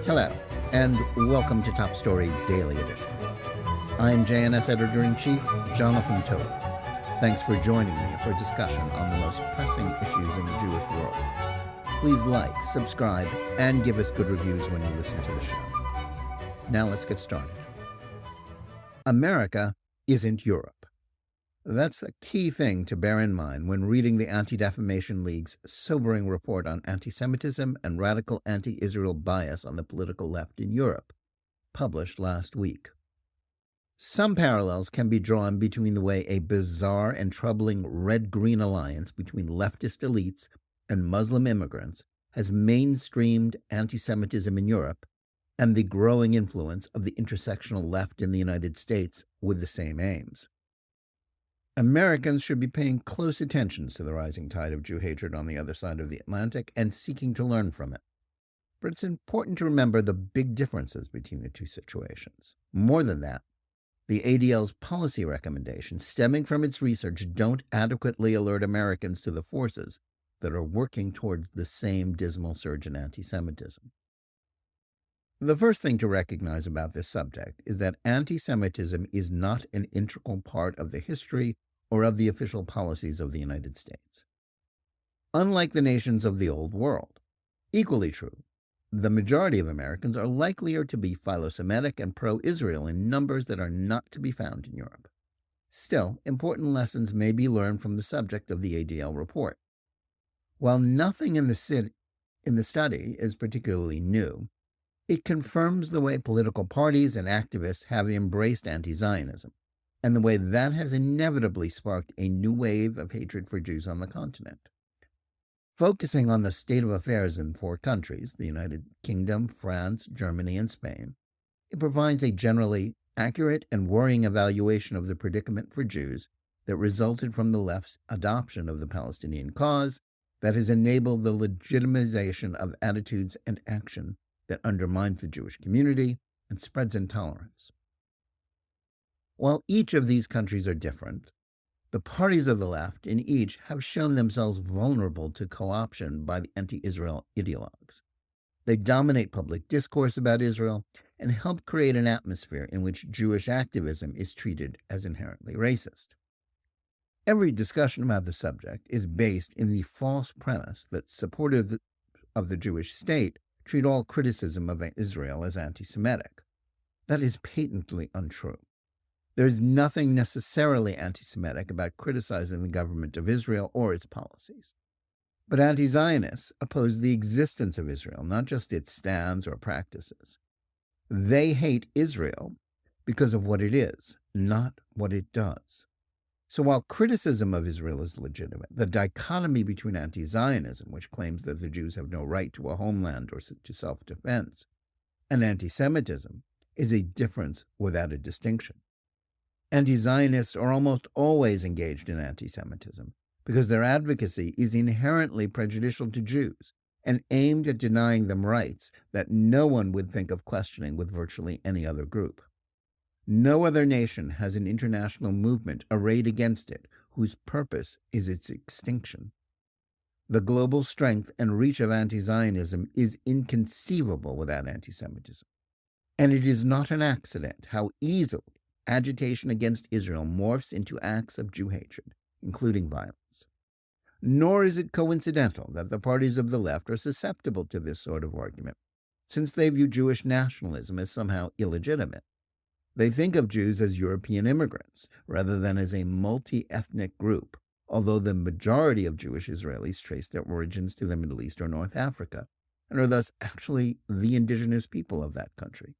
Hello, and welcome to Top Story Daily Edition. I'm JNS Editor-in-Chief, Jonathan Tobe. Thanks for joining me for a discussion on the most pressing issues in the Jewish world. Please like, subscribe, and give us good reviews when you listen to the show. Now let's get started. America isn't Europe. That's a key thing to bear in mind when reading the Anti-Defamation League's sobering report on anti-Semitism and radical anti-Israel bias on the political left in Europe, published last week. Some parallels can be drawn between the way a bizarre and troubling red-green alliance between leftist elites and Muslim immigrants has mainstreamed anti-Semitism in Europe and the growing influence of the intersectional left in the United States with the same aims. Americans should be paying close attention to the rising tide of Jew hatred on the other side of the Atlantic and seeking to learn from it. But it's important to remember the big differences between the two situations. More than that, the ADL's policy recommendations stemming from its research don't adequately alert Americans to the forces that are working towards the same dismal surge in anti-Semitism. The first thing to recognize about this subject is that anti-Semitism is not an integral part of the history or of the official policies of the United States. Unlike the nations of the Old World, equally true, the majority of Americans are likelier to be philo-Semitic and pro-Israel in numbers that are not to be found in Europe. Still, important lessons may be learned from the subject of the ADL report. While nothing in the study is particularly new, it confirms the way political parties and activists have embraced anti-Zionism, and the way that has inevitably sparked a new wave of hatred for Jews on the continent. Focusing on the state of affairs in four countries, the United Kingdom, France, Germany, and Spain, it provides a generally accurate and worrying evaluation of the predicament for Jews that resulted from the left's adoption of the Palestinian cause that has enabled the legitimization of attitudes and action that undermines the Jewish community and spreads intolerance. While each of these countries are different, the parties of the left in each have shown themselves vulnerable to co-option by the anti-Israel ideologues. They dominate public discourse about Israel and help create an atmosphere in which Jewish activism is treated as inherently racist. Every discussion about the subject is based in the false premise that supporters of the Jewish state treat all criticism of Israel as anti-Semitic. That is patently untrue. There is nothing necessarily anti-Semitic about criticizing the government of Israel or its policies. But anti-Zionists oppose the existence of Israel, not just its stands or practices. They hate Israel because of what it is, not what it does. So while criticism of Israel is legitimate, the dichotomy between anti-Zionism, which claims that the Jews have no right to a homeland or to self-defense, and anti-Semitism is a difference without a distinction. Anti-Zionists are almost always engaged in anti-Semitism because their advocacy is inherently prejudicial to Jews and aimed at denying them rights that no one would think of questioning with virtually any other group. No other nation has an international movement arrayed against it whose purpose is its extinction. The global strength and reach of anti-Zionism is inconceivable without anti-Semitism. And it is not an accident how easily agitation against Israel morphs into acts of Jew hatred, including violence. Nor is it coincidental that the parties of the left are susceptible to this sort of argument, since they view Jewish nationalism as somehow illegitimate. They think of Jews as European immigrants, rather than as a multi-ethnic group, although the majority of Jewish Israelis trace their origins to the Middle East or North Africa, and are thus actually the indigenous people of that country.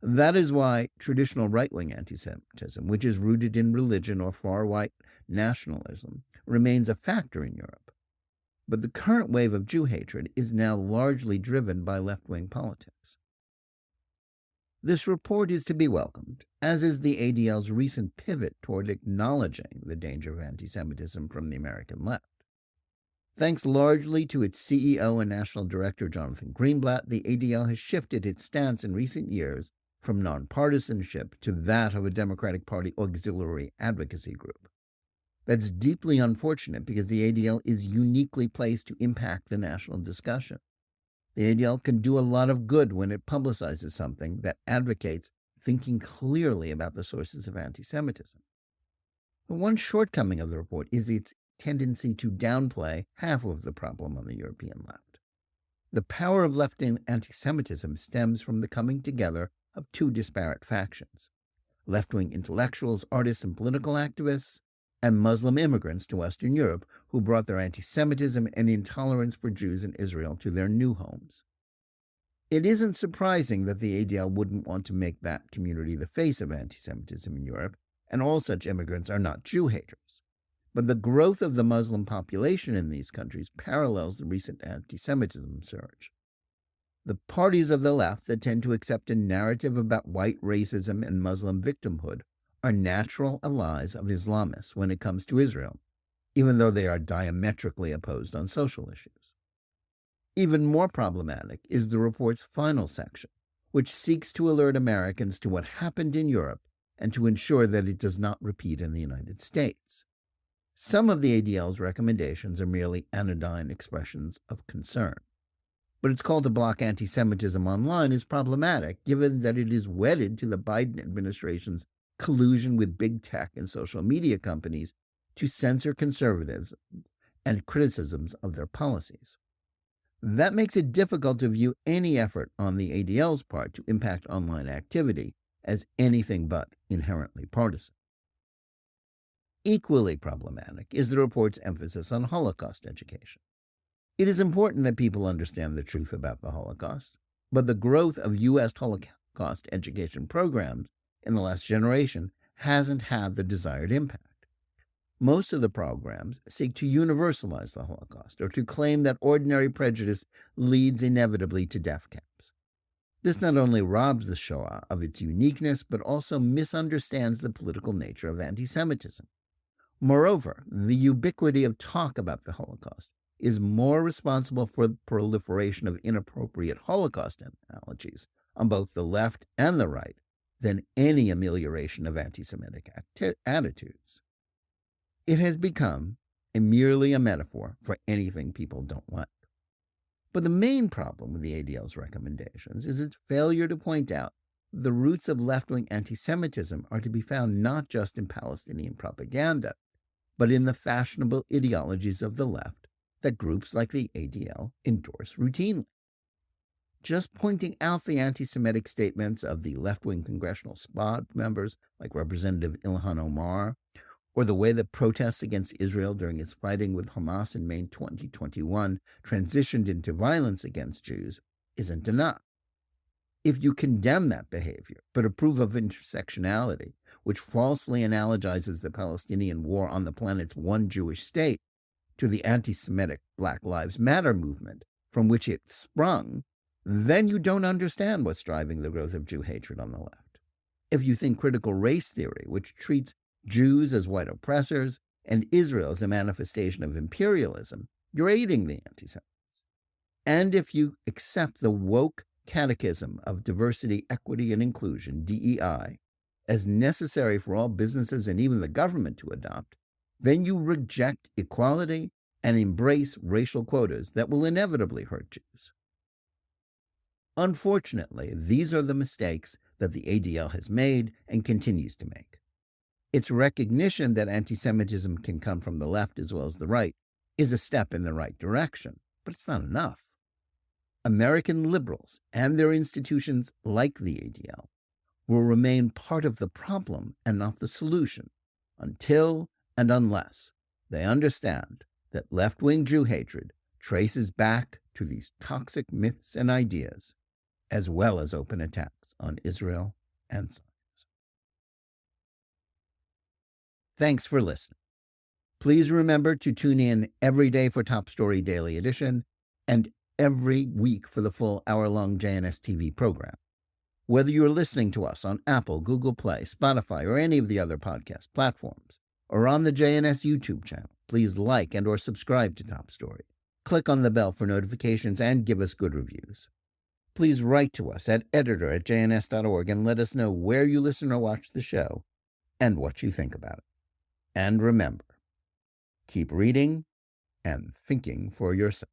That is why traditional right-wing anti-Semitism, which is rooted in religion or far-right nationalism, remains a factor in Europe. But the current wave of Jew hatred is now largely driven by left-wing politics. This report is to be welcomed, as is the ADL's recent pivot toward acknowledging the danger of anti-Semitism from the American left. Thanks largely to its CEO and National Director Jonathan Greenblatt, the ADL has shifted its stance in recent years from nonpartisanship to that of a Democratic Party auxiliary advocacy group. That's deeply unfortunate because the ADL is uniquely placed to impact the national discussion. The ADL can do a lot of good when it publicizes something that advocates thinking clearly about the sources of anti-Semitism. But one shortcoming of the report is its tendency to downplay half of the problem on the European left. The power of left-wing anti-Semitism stems from the coming together of two disparate factions: left-wing intellectuals, artists, and political activists, and Muslim immigrants to Western Europe who brought their anti-Semitism and intolerance for Jews in Israel to their new homes. It isn't surprising that the ADL wouldn't want to make that community the face of anti-Semitism in Europe, and all such immigrants are not Jew haters. But the growth of the Muslim population in these countries parallels the recent anti-Semitism surge. The parties of the left that tend to accept a narrative about white racism and Muslim victimhood are natural allies of Islamists when it comes to Israel, even though they are diametrically opposed on social issues. Even more problematic is the report's final section, which seeks to alert Americans to what happened in Europe and to ensure that it does not repeat in the United States. Some of the ADL's recommendations are merely anodyne expressions of concern. But its call to block anti-Semitism online is problematic, given that it is wedded to the Biden administration's collusion with big tech and social media companies to censor conservatives and criticisms of their policies. That makes it difficult to view any effort on the ADL's part to impact online activity as anything but inherently partisan. Equally problematic is the report's emphasis on Holocaust education. It is important that people understand the truth about the Holocaust, but the growth of U.S. Holocaust education programs in the last generation hasn't had the desired impact. Most of the programs seek to universalize the Holocaust or to claim that ordinary prejudice leads inevitably to death camps. This not only robs the Shoah of its uniqueness, but also misunderstands the political nature of anti-Semitism. Moreover, the ubiquity of talk about the Holocaust is more responsible for the proliferation of inappropriate Holocaust analogies on both the left and the right than any amelioration of anti-Semitic attitudes. It has become merely a metaphor for anything people don't like. But the main problem with the ADL's recommendations is its failure to point out the roots of left-wing anti-Semitism are to be found not just in Palestinian propaganda, but in the fashionable ideologies of the left that groups like the ADL endorse routinely. Just pointing out the anti-Semitic statements of the left-wing congressional squad members like Representative Ilhan Omar, or the way that protests against Israel during its fighting with Hamas in May 2021 transitioned into violence against Jews, isn't enough. If you condemn that behavior, but approve of intersectionality, which falsely analogizes the Palestinian war on the planet's one Jewish state to the anti-Semitic Black Lives Matter movement from which it sprung, then you don't understand what's driving the growth of Jew hatred on the left. If you think critical race theory, which treats Jews as white oppressors and Israel as a manifestation of imperialism, you're aiding the anti-Semites. And if you accept the woke Catechism of Diversity, Equity, and Inclusion, DEI, as necessary for all businesses and even the government to adopt, then you reject equality and embrace racial quotas that will inevitably hurt Jews. Unfortunately, these are the mistakes that the ADL has made and continues to make. Its recognition that anti-Semitism can come from the left as well as the right is a step in the right direction, but it's not enough. American liberals and their institutions like the ADL will remain part of the problem and not the solution until and unless they understand that left-wing Jew hatred traces back to these toxic myths and ideas, as well as open attacks on Israel and Zionism. Thanks for listening. Please remember to tune in every day for Top Story Daily Edition and every week for the full hour-long JNS TV program. Whether you're listening to us on Apple, Google Play, Spotify, or any of the other podcast platforms, or on the JNS YouTube channel, please like and or subscribe to Top Story. Click on the bell for notifications and give us good reviews. Please write to us at editor@jns.org and let us know where you listen or watch the show and what you think about it. And remember, keep reading and thinking for yourself.